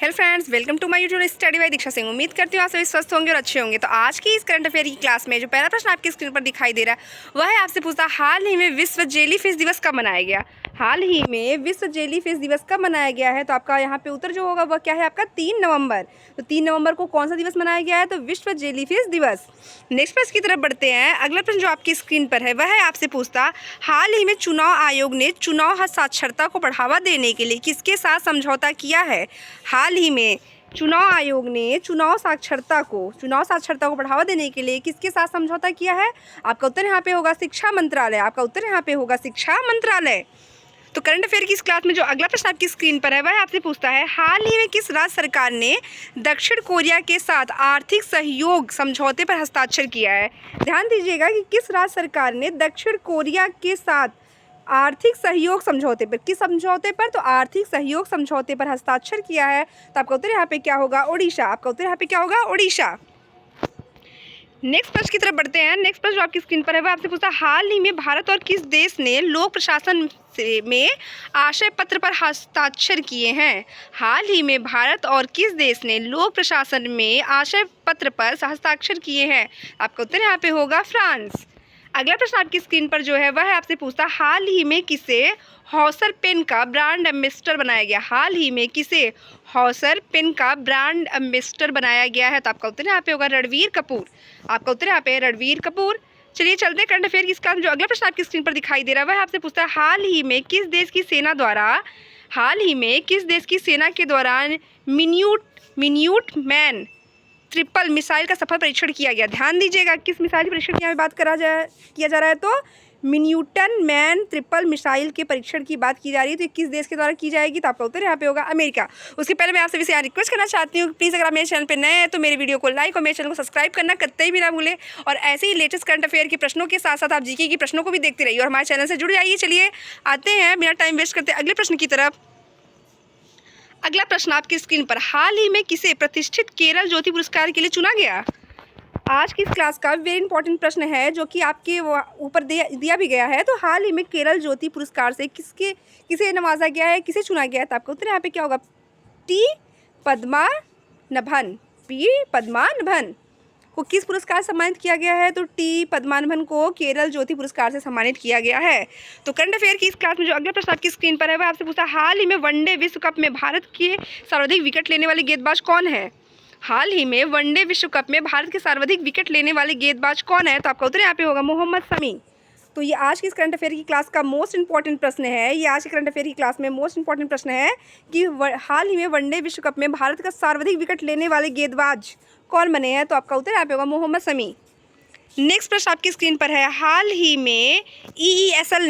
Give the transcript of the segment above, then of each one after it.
Hello friends, welcome to my YouTube study by Diksha Singh. उम्मीद करती हूँ आप सभी स्वस्थ होंगे और अच्छे होंगे। तो आज की इस करंट अफेयर की क्लास में जो पहला प्रश्न आपकी स्क्रीन पर दिखाई दे रहा है वह है आपसे पूछता हाल ही में विश्व जेलीफिश दिवस कब मनाया गया। हाल ही में विश्व जेलीफिश दिवस कब मनाया गया है, तो आपका यहाँ पे उत्तर जो होगा वह क्या है, आपका 3 नवंबर। तो 3 नवंबर को कौन सा दिवस मनाया गया है, तो विश्व जेलीफिश दिवस। नेक्स्ट प्रश्न की तरफ बढ़ते हैं। अगला प्रश्न जो आपकी स्क्रीन पर है वह है आपसे पूछता हाल ही में चुनाव आयोग ने चुनाव साक्षरता को बढ़ावा देने के लिए किसके साथ समझौता किया है। हाल ही में चुनाव आयोग ने चुनाव साक्षरता को बढ़ावा देने के लिए किसके साथ समझौता किया है। आपका उत्तर यहाँ पे होगा शिक्षा मंत्रालय। आपका उत्तर यहाँ पे होगा शिक्षा मंत्रालय। तो करंट अफेयर की इस क्लास में जो अगला प्रश्न आपकी स्क्रीन पर है वह आपसे पूछता है हाल ही में किस राज्य सरकार ने दक्षिण कोरिया के साथ आर्थिक सहयोग समझौते पर हस्ताक्षर किया है। ध्यान दीजिएगा कि किस राज्य सरकार ने दक्षिण कोरिया के साथ आर्थिक सहयोग समझौते पर, किस समझौते पर, तो आर्थिक सहयोग समझौते पर हस्ताक्षर किया है। तो आपका उत्तर यहाँ पे क्या होगा, ओडिशा। आपका उत्तर यहाँ पे क्या होगा, ओडिशा। नेक्स्ट प्रश्न की तरफ बढ़ते हैं। नेक्स्ट प्रश्न जो आपकी स्क्रीन पर है वह आपसे पूछता है हाल ही में भारत और किस देश ने लोक प्रशासन में आशय पत्र पर हस्ताक्षर किए हैं। हाल ही में भारत और किस देश ने लोक प्रशासन में आशय पत्र पर हस्ताक्षर किए हैं। आपका उत्तर यहाँ पे होगा फ्रांस। अगला प्रश्न आपकी स्क्रीन पर जो है वह आपसे पूछता हाल ही में किसे हॉसर पेन का ब्रांड एम्बेसडर बनाया गया। हाल ही में किसे हॉसर पेन का ब्रांड एम्बेसडर बनाया गया है। तो आपका उत्तर यहाँ पे होगा रणवीर कपूर। आपका उत्तर यहाँ पे रणवीर कपूर। चलिए चलते हैं करंट अफेयर की इसका जो अगला प्रश्न आपकी स्क्रीन पर दिखाई दे रहा है वह आपसे पूछता है हाल ही में किस देश की सेना के दौरान मिन्यूट मैन ट्रिपल मिसाइल का सफल परीक्षण किया गया। ध्यान दीजिएगा किस मिसाइल के परीक्षण की यहाँ बात किया जा रहा है, तो मिन्यूटन मैन ट्रिपल मिसाइल के परीक्षण की बात की जा रही है। तो किस देश के द्वारा की जाएगी, तो आपका उत्तर यहाँ पे होगा अमेरिका। उसके पहले मैं आपसे भी यहाँ रिक्वेस्ट करना चाहती हूँ प्लीज़ अगर आप मेरे चैनल पे नए हैं तो मेरे वीडियो को लाइक और मेरे चैनल को सब्सक्राइब करना कतई भी ना भूलें। और ऐसे ही लेटेस्ट करंट अफेयर के प्रश्नों के साथ साथ आप जीके की प्रश्नों को भी देखते रहिए और हमारे चैनल से जुड़ जाइए। चलिए आते हैं बिना टाइम वेस्ट करते अगले प्रश्न की तरफ। अगला प्रश्न आपकी स्क्रीन पर हाल ही में किसे प्रतिष्ठित केरल ज्योति पुरस्कार के लिए चुना गया। आज की इस क्लास का वेरी इंपॉर्टेंट प्रश्न है जो कि आपके ऊपर दिया भी गया है। तो हाल ही में केरल ज्योति पुरस्कार से किसे नवाजा गया है, किसे चुना गया है। तो आपका उत्तर यहाँ पे क्या होगा, टी पद्मानाभन को किस पुरस्कार से सम्मानित किया गया है। तो टी पद्मानाभन को केरल ज्योति पुरस्कार से सम्मानित किया गया है। तो करंट अफेयर की इस क्लास में जो अगला प्रश्न आपकी स्क्रीन पर है वह आपसे पूछा हाल ही में वनडे विश्व कप में भारत के सर्वाधिक विकेट लेने वाले गेंदबाज कौन है। हाल ही में वनडे विश्व कप में भारत के सर्वाधिक विकेट लेने वाले गेंदबाज कौन है। तो आपका उत्तर यहाँ पे होगा मोहम्मद शमी। तो ये आज की इस करंट अफेयर की क्लास का मोस्ट इंपॉर्टेंट प्रश्न है। ये आज की करंट अफेयर की क्लास में मोस्ट इंपॉर्टेंट प्रश्न है कि हाल ही में वनडे विश्व कप में भारत का सर्वाधिक विकेट लेने वाले गेंदबाज कौन बने हैं। तो आपका उत्तर यहाँ पे होगा मोहम्मद शमी। नेक्स्ट प्रश्न आपकी स्क्रीन पर है हाल ही में EESL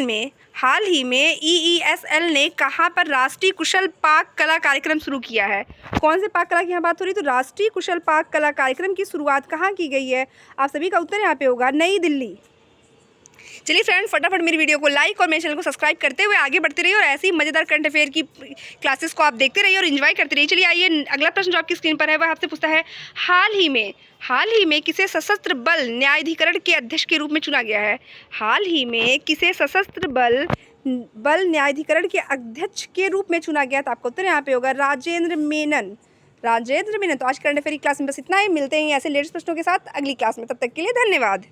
ने कहाँ पर राष्ट्रीय कुशल पाक कला कार्यक्रम शुरू किया है। कौन से पाक कला की यहाँ बात हो रही है, तो राष्ट्रीय कुशल पाक कला कार्यक्रम की शुरुआत कहाँ की गई है। आप सभी का उत्तर यहाँ पे होगा नई दिल्ली। चलिए फ्रेंड फटाफट मेरी वीडियो को लाइक और मेरे चैनल को सब्सक्राइब करते हुए आगे बढ़ते रहिए और ऐसे ही मज़ेदार करंट अफेयर की क्लासेस को आप देखते रहिए और एंजॉय करते रहिए। चलिए आइए अगला प्रश्न जो आपकी स्क्रीन पर है वह आपसे पूछता है हाल ही में किसे सशस्त्र बल न्यायाधिकरण के अध्यक्ष के रूप में चुना गया है। हाल ही में किसे सशस्त्र बल न्यायाधिकरण के अध्यक्ष के रूप में चुना गया। तो आपका उत्तर यहाँ पे होगा राजेंद्र मेनन। तो आज करंट अफेयर की क्लास में बस इतना ही। मिलते हैं ऐसे लेटेस्ट प्रश्नों के साथ अगली क्लास में, तब तक के लिए धन्यवाद।